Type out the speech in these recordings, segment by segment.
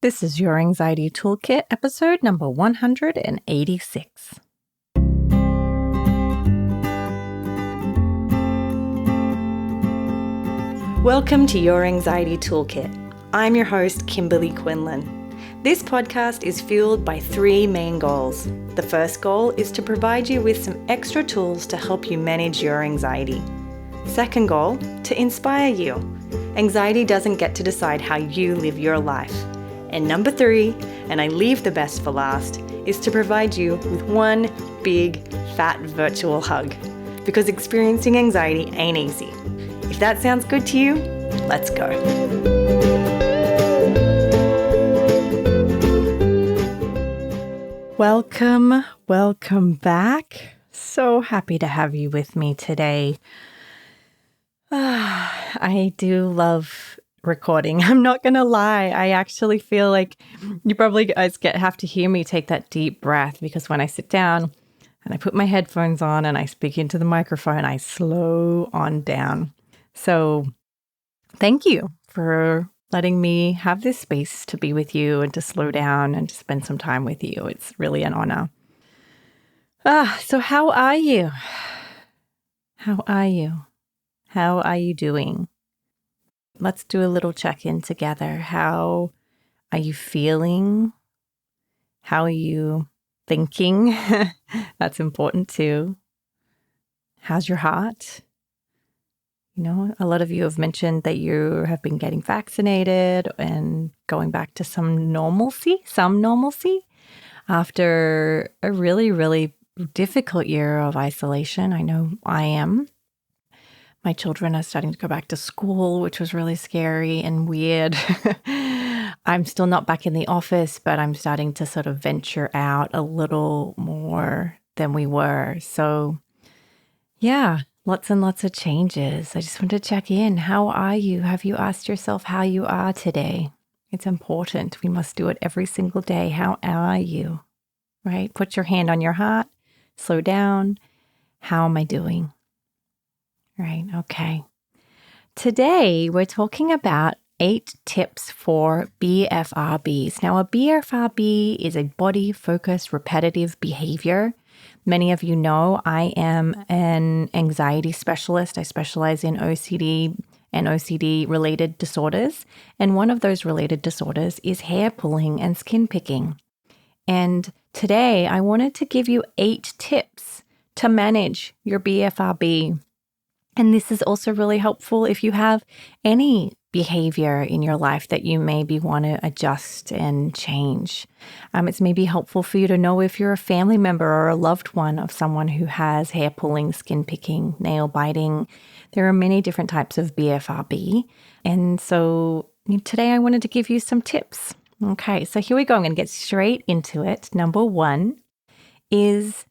This is Your Anxiety Toolkit, episode number 186. Welcome to Your Anxiety Toolkit. I'm your host, Kimberly Quinlan. This podcast is fueled by three main goals. The first goal is to provide you with some extra tools to help you manage your anxiety. Second goal, to inspire you. Anxiety doesn't get to decide how you live your life. And number three, and I leave the best for last, is to provide you with one big, fat virtual hug. Because experiencing anxiety ain't easy. If that sounds good to you, let's go. Welcome back. So happy to have you with me today. I do love recording. I'm not going to lie. I actually feel like you probably guys have to hear me take that deep breath, because when I sit down and I put my headphones on and I speak into the microphone, I slow on down. So thank you for letting me have this space to be with you and to slow down and to spend some time with you. It's really an honor. So how are you? How are you? How are you doing? Let's do a little check-in together. How are you feeling? How are you thinking? That's important too. How's your heart? You know, a lot of you have mentioned that you have been getting vaccinated and going back to some normalcy after a really, really difficult year of isolation. I know I am. My children are starting to go back to school, which was really scary and weird. I'm still not back in the office, but I'm starting to sort of venture out a little more than we were. So yeah, lots and lots of changes. I just want to check in. How are you? Have you asked yourself how you are today? It's important. We must do it every single day. How are you? Right? Put your hand on your heart. Slow down. How am I doing? Right. Okay. Today, we're talking about 8 tips for BFRBs. Now, a BFRB is a body-focused repetitive behavior. Many of you know I am an anxiety specialist. I specialize in OCD and OCD-related disorders. And one of those related disorders is hair pulling and skin picking. And today, I wanted to give you 8 tips to manage your BFRB. And this is also really helpful if you have any behavior in your life that you maybe want to adjust and change. It's maybe helpful for you to know if you're a family member or a loved one of someone who has hair pulling, skin picking, nail biting. There are many different types of BFRB. And so today I wanted to give you some tips. Okay, so here we go. I'm going to get straight into it. Number 1 is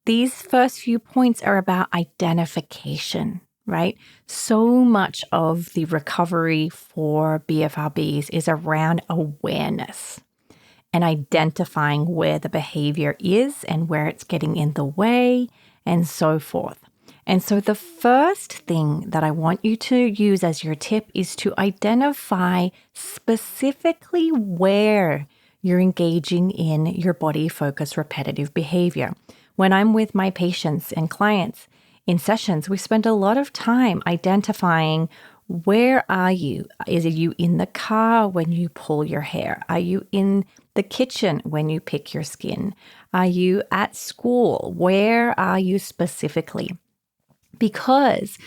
these first few points are about identification, right? So much of the recovery for BFRBs is around awareness and identifying where the behavior is and where it's getting in the way and so forth. And so the first thing that I want you to use as your tip is to identify specifically where you're engaging in your body-focused repetitive behavior. When I'm with my patients and clients in sessions, we spend a lot of time identifying where are you? Is you in the car when you pull your hair? Are you in the kitchen when you pick your skin? Are you at school? Where are you specifically? Because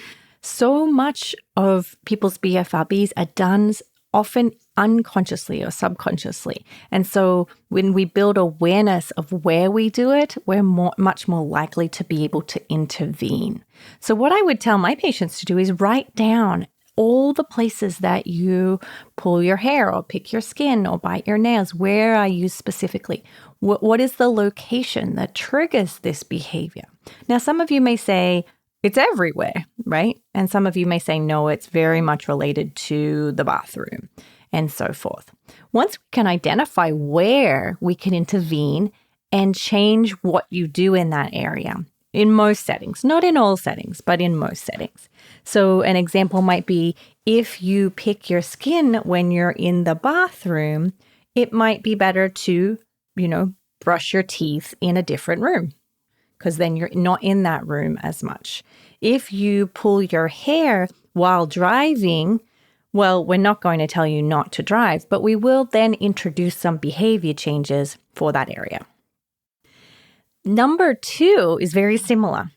so much of people's BFRBs are done often unconsciously or subconsciously. And so when we build awareness of where we do it, we're much more likely to be able to intervene. So what I would tell my patients to do is write down all the places that you pull your hair or pick your skin or bite your nails. Where are you specifically? What is the location that triggers this behavior? Now, some of you may say, it's everywhere, right? And some of you may say, no, it's very much related to the bathroom and so forth. Once we can identify where we can intervene and change what you do in that area, in most settings, not in all settings, but in most settings. So an example might be if you pick your skin when you're in the bathroom, it might be better to, brush your teeth in a different room, because then you're not in that room as much. If you pull your hair while driving, well, we're not going to tell you not to drive, but we will then introduce some behavior changes for that area. Number 2 is very similar,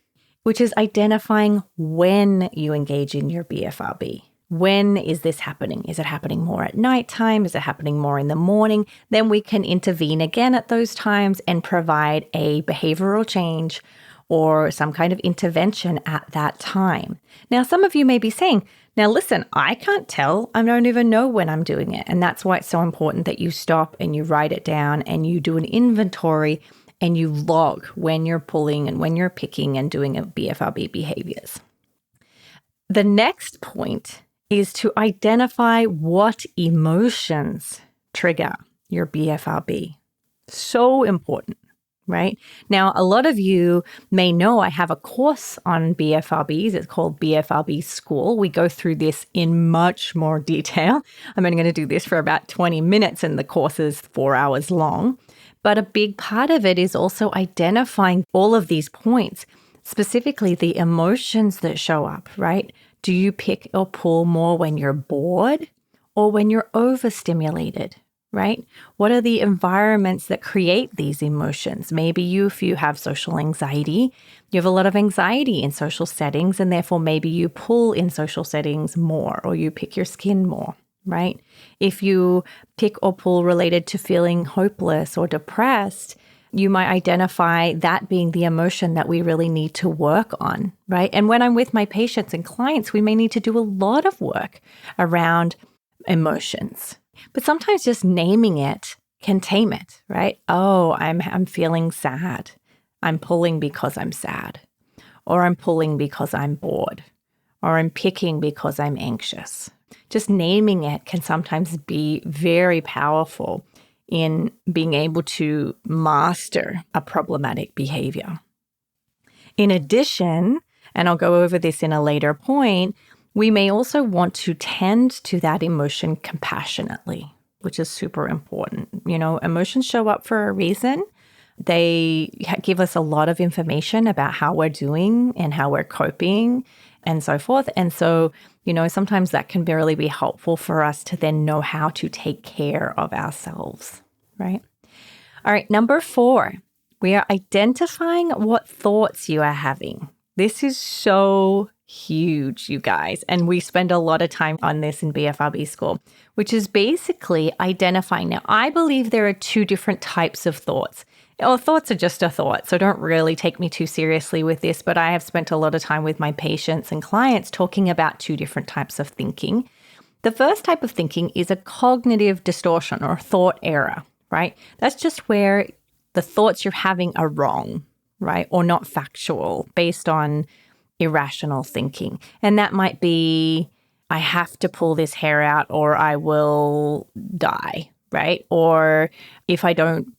which is identifying when you engage in your BFRB. When is this happening? Is it happening more at nighttime? Is it happening more in the morning? Then we can intervene again at those times and provide a behavioral change or some kind of intervention at that time. Now, some of you may be saying, now listen, I can't tell. I don't even know when I'm doing it. And that's why it's so important that you stop and you write it down and you do an inventory and you log when you're pulling and when you're picking and doing a BFRB behaviors. The next point is to identify what emotions trigger your BFRB. So important, right? Now, a lot of you may know I have a course on BFRBs. It's called BFRB School. We go through this in much more detail. I'm only going to do this for about 20 minutes and the course is 4 hours long. But a big part of it is also identifying all of these points, specifically the emotions that show up, right? Do you pick or pull more when you're bored or when you're overstimulated, right? What are the environments that create these emotions? Maybe if you have social anxiety, you have a lot of anxiety in social settings, and therefore maybe you pull in social settings more or you pick your skin more, right? If you pick or pull related to feeling hopeless or depressed, you might identify that being the emotion that we really need to work on, right? And when I'm with my patients and clients, we may need to do a lot of work around emotions. But sometimes just naming it can tame it, right? Oh, I'm feeling sad. I'm pulling because I'm sad. Or I'm pulling because I'm bored. Or I'm picking because I'm anxious. Just naming it can sometimes be very powerful in being able to master a problematic behavior. In addition, and I'll go over this in a later point, we may also want to tend to that emotion compassionately, which is super important. Emotions show up for a reason. They give us a lot of information about how we're doing and how we're coping and so forth. And so, sometimes that can really be helpful for us to then know how to take care of ourselves, right? All right, number 4, we are identifying what thoughts you are having. This is so huge, you guys. And we spend a lot of time on this in BFRB school, which is basically identifying. Now, I believe there are 2 different types of thoughts. Thoughts are just a thought, so don't really take me too seriously with this, but I have spent a lot of time with my patients and clients talking about 2 different types of thinking. The first type of thinking is a cognitive distortion or thought error, right? That's just where the thoughts you're having are wrong, right? Or not factual, based on irrational thinking. And that might be, I have to pull this hair out or I will die, right? Or if I don't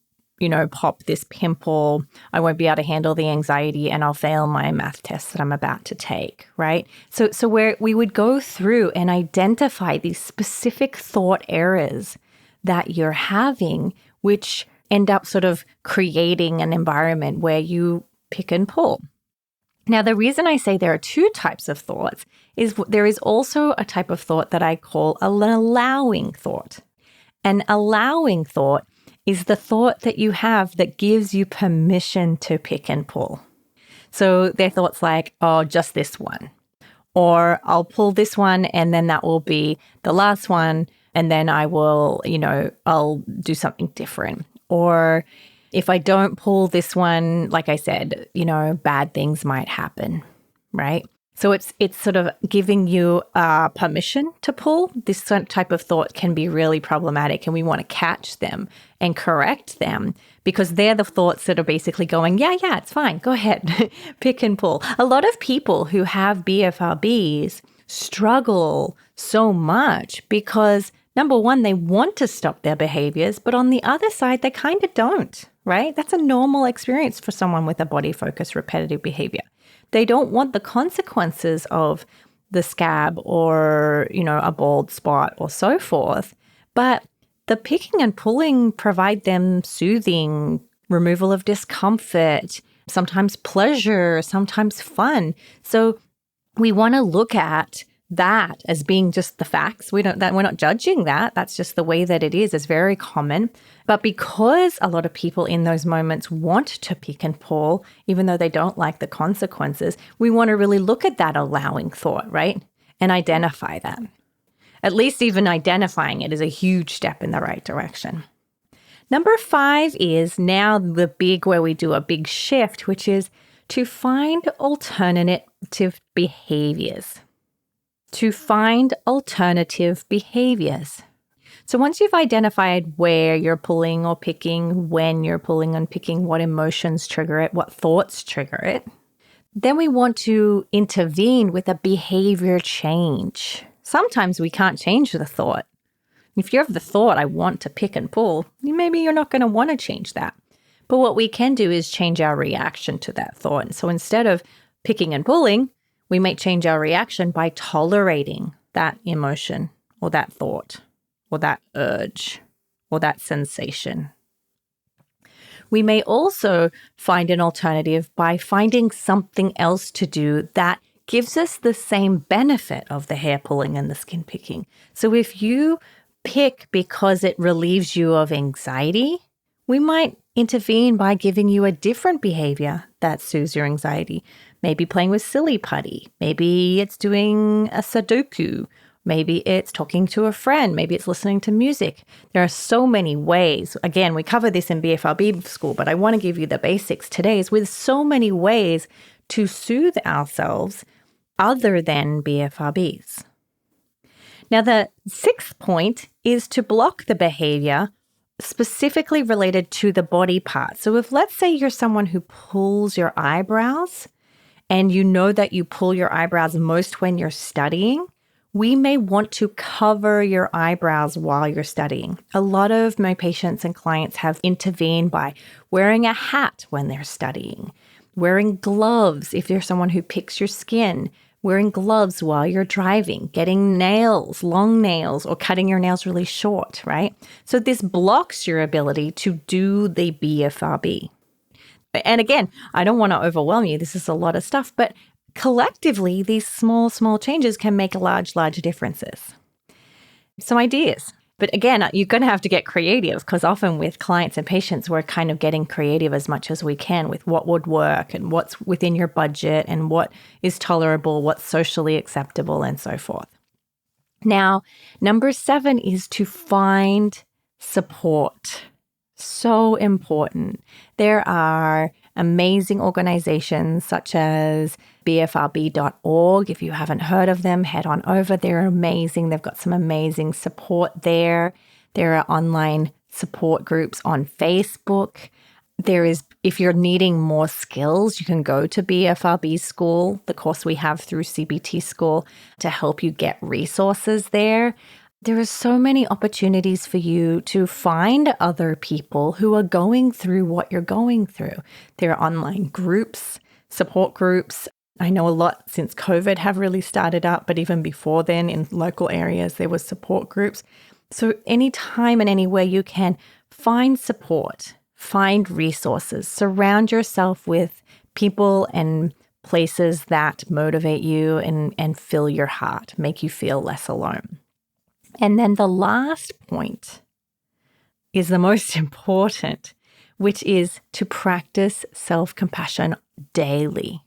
pop this pimple, I won't be able to handle the anxiety and I'll fail my math test that I'm about to take, right? So where we would go through and identify these specific thought errors that you're having, which end up sort of creating an environment where you pick and pull. Now, the reason I say there are 2 types of thoughts is there is also a type of thought that I call an allowing thought. An allowing thought is the thought that you have that gives you permission to pick and pull. So they're thoughts like, oh, just this one. Or I'll pull this one and then that will be the last one. And then I will, I'll do something different. Or if I don't pull this one, like I said, bad things might happen, right? So it's sort of giving you permission to pull. This type of thought can be really problematic, and we want to catch them and correct them because they're the thoughts that are basically going, yeah, it's fine. Go ahead, pick and pull. A lot of people who have BFRBs struggle so much because, number one, they want to stop their behaviors, but on the other side, they kind of don't, right? That's a normal experience for someone with a body-focused repetitive behavior. They don't want the consequences of the scab or, a bald spot or so forth. But The picking and pulling provide them soothing, removal of discomfort, sometimes pleasure, sometimes fun. So we want to look at that as being just the facts. We're not judging that. That's just the way that it is. It's very common. But because a lot of people in those moments want to pick and pull, even though they don't like the consequences, we want to really look at that allowing thought, right? And identify that. At least even identifying it is a huge step in the right direction. Number 5 is now the big where we do a big shift, which is to find alternative behaviors. So once you've identified where you're pulling or picking, when you're pulling and picking, what emotions trigger it, what thoughts trigger it, then we want to intervene with a behavior change. Sometimes we can't change the thought. If you have the thought, I want to pick and pull, maybe you're not going to want to change that. But what we can do is change our reaction to that thought. And so instead of picking and pulling, we might change our reaction by tolerating that emotion or that thought or that urge or that sensation. We may also find an alternative by finding something else to do that gives us the same benefit of the hair pulling and the skin picking. So if you pick because it relieves you of anxiety, we might intervene by giving you a different behavior that soothes your anxiety. Maybe playing with silly putty. Maybe it's doing a Sudoku. Maybe it's talking to a friend. Maybe it's listening to music. There are so many ways. Again, we cover this in BFRB school, but I want to give you the basics today. Is with so many ways to soothe ourselves other than BFRBs. Now, the 6th point is to block the behavior specifically related to the body part. So if let's say you're someone who pulls your eyebrows and you know that you pull your eyebrows most when you're studying, we may want to cover your eyebrows while you're studying. A lot of my patients and clients have intervened by wearing a hat when they're studying, wearing gloves if you're someone who picks your skin, wearing gloves while you're driving, getting nails, long nails, or cutting your nails really short, right? So this blocks your ability to do the BFRB. And again, I don't want to overwhelm you. This is a lot of stuff, but collectively, these small changes can make large differences. Some ideas. But again, you're going to have to get creative because often with clients and patients, we're kind of getting creative as much as we can with what would work and what's within your budget and what is tolerable, what's socially acceptable, and so forth. Now, number 7 is to find support. So important. There are amazing organizations such as BFRB.org. If you haven't heard of them, head on over. They're amazing. They've got some amazing support there. There are online support groups on Facebook. If you're needing more skills, you can go to BFRB school, the course we have through CBT school, to help you get resources there. There are so many opportunities for you to find other people who are going through what you're going through. There are online groups, support groups. I know a lot since COVID have really started up, but even before then in local areas, there were support groups. So anytime and anywhere you can find support, find resources, surround yourself with people and places that motivate you and fill your heart, make you feel less alone. And then the last point is the most important, which is to practice self-compassion daily.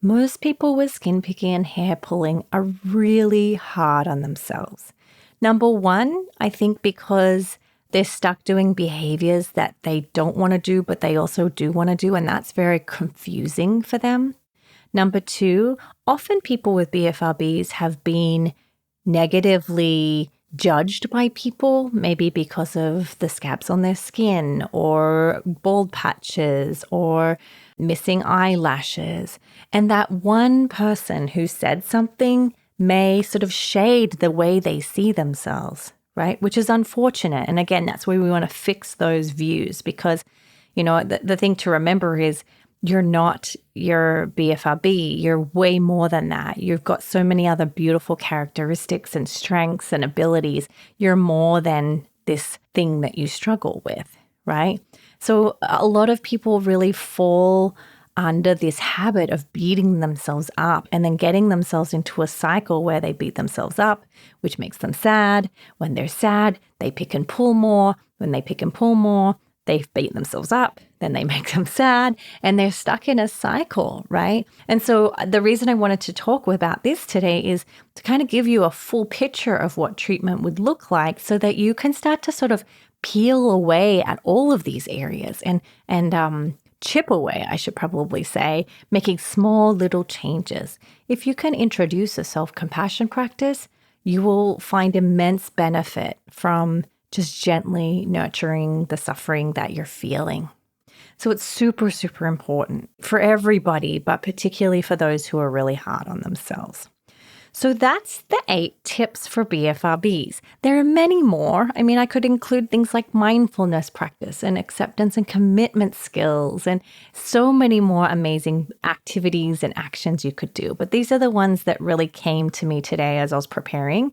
Most people with skin picking and hair pulling are really hard on themselves. Number 1, I think because they're stuck doing behaviors that they don't want to do, but they also do want to do, and that's very confusing for them. Number 2, often people with BFRBs have been negatively judged by people, maybe because of the scabs on their skin or bald patches or missing eyelashes. And that one person who said something may sort of shade the way they see themselves, right? Which is unfortunate. And again, that's where we want to fix those views because, the thing to remember is you're not your BFRB. You're way more than that. You've got so many other beautiful characteristics and strengths and abilities. You're more than this thing that you struggle with, right? So a lot of people really fall under this habit of beating themselves up and then getting themselves into a cycle where they beat themselves up, which makes them sad. When they're sad, they pick and pull more. When they pick and pull more, they beat themselves up, then they make them sad, and they're stuck in a cycle, right? And so the reason I wanted to talk about this today is to kind of give you a full picture of what treatment would look like so that you can start to sort of peel away at all of these areas and chip away, I should probably say, making small little changes. If you can introduce a self-compassion practice, you will find immense benefit from just gently nurturing the suffering that you're feeling. So it's super, super important for everybody, but particularly for those who are really hard on themselves. So that's the 8 tips for BFRBs. There are many more. I mean, I could include things like mindfulness practice and acceptance and commitment skills and so many more amazing activities and actions you could do. But these are the ones that really came to me today as I was preparing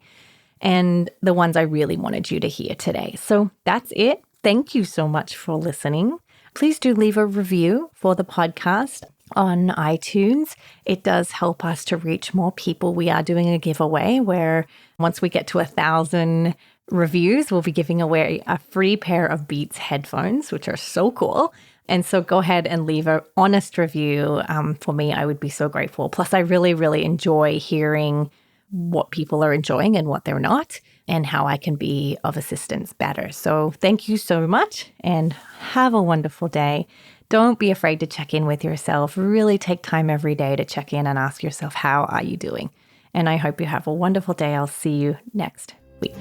and the ones I really wanted you to hear today. So that's it. Thank you so much for listening. Please do leave a review for the podcast on iTunes. It does help us to reach more people. We are doing a giveaway where once we get to 1,000 reviews, we'll be giving away a free pair of Beats headphones, which are so cool. And so go ahead and leave an honest review. For me, I would be so grateful. Plus, I really, really enjoy hearing what people are enjoying and what they're not, and how I can be of assistance better. So thank you so much and have a wonderful day. Don't be afraid to check in with yourself. Really take time every day to check in and ask yourself, how are you doing? And I hope you have a wonderful day. I'll see you next week.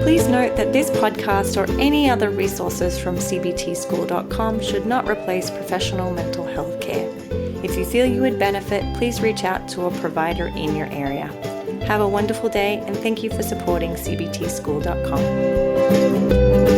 Please note that this podcast or any other resources from cbtschool.com should not replace professional mental health care. If you feel you would benefit, please reach out to a provider in your area. Have a wonderful day, and thank you for supporting cbtschool.com.